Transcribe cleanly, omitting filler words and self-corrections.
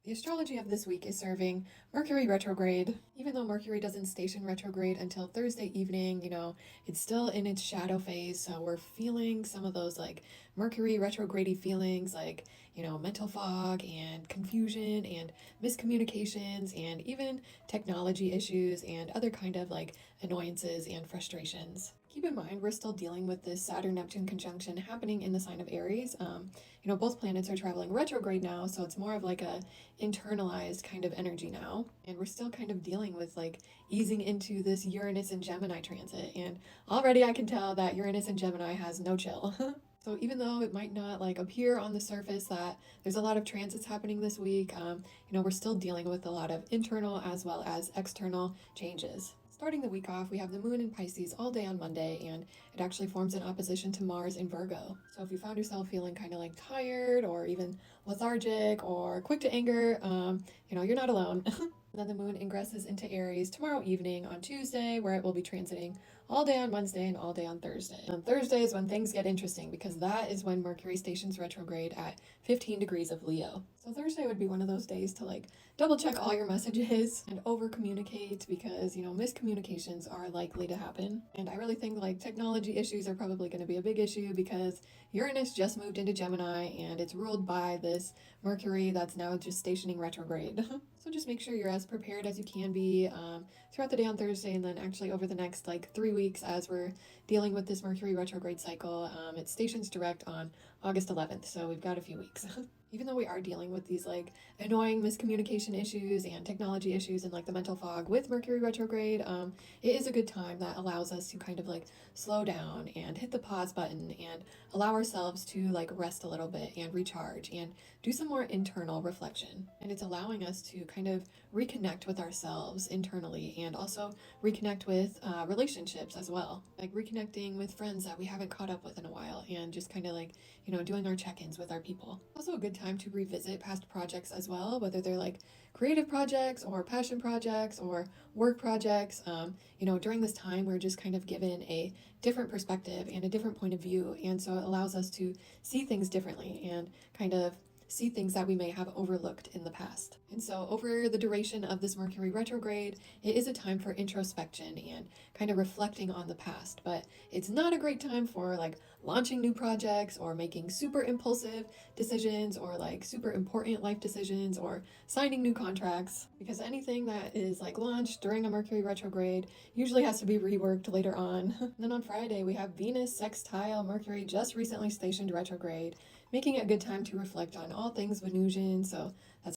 The astrology of this week is serving Mercury retrograde. Even though Mercury doesn't station retrograde until Thursday evening, it's still in its shadow phase. So we're feeling some of those like Mercury retrograde feelings like, mental fog and confusion and miscommunications and even technology issues and other kind of like annoyances and frustrations. Keep in mind, we're still dealing with this Saturn-Neptune conjunction happening in the sign of Aries. Both planets are traveling retrograde now, so it's more of like a internalized kind of energy now. And we're still kind of dealing with like easing into this Uranus and Gemini transit. And already I can tell that Uranus and Gemini has no chill. So even though it might not like appear on the surface that there's a lot of transits happening this week, we're still dealing with a lot of internal as well as external changes. Starting the week off, we have the moon in Pisces all day on Monday, and it actually forms an opposition to Mars in Virgo. So if you found yourself feeling kind of like tired or even lethargic or quick to anger, you're not alone. Then the moon ingresses into Aries tomorrow evening on Tuesday, where it will be transiting all day on Wednesday and all day on Thursday. On Thursday is when things get interesting because that is when Mercury stations retrograde at 15 degrees of Leo. So Thursday would be one of those days to like double check all your messages and over communicate because, miscommunications are likely to happen. And I really think like technology issues are probably going to be a big issue because Uranus just moved into Gemini and it's ruled by this Mercury that's now just stationing retrograde. So just make sure you're as prepared as you can be throughout the day on Thursday and then actually over the next like 3 weeks as we're dealing with this Mercury retrograde cycle. It stations direct on August 11th, so we've got a few weeks. Even though we are dealing with these like annoying miscommunication issues and technology issues and like the mental fog with Mercury retrograde, it is a good time that allows us to kind of like slow down and hit the pause button and allow ourselves to like rest a little bit and recharge and do some more internal reflection. And it's allowing us to kind of reconnect with ourselves internally and also reconnect with relationships as well. Like reconnecting with friends that we haven't caught up with in a while and just kind of like, doing our check-ins with our people. Also a good time to revisit past projects as well, whether they're like creative projects or passion projects or work projects. During this time, we're just kind of given a different perspective and a different point of view. And so it allows us to see things differently and kind of see things that we may have overlooked in the past. And so over the duration of this Mercury retrograde, it is a time for introspection and kind of reflecting on the past, but it's not a great time for like launching new projects or making super impulsive decisions or like super important life decisions or signing new contracts, because anything that is like launched during a Mercury retrograde usually has to be reworked later on. Then on Friday, we have Venus sextile Mercury just recently stationed retrograde, making it a good time to reflect on all things Venusian. So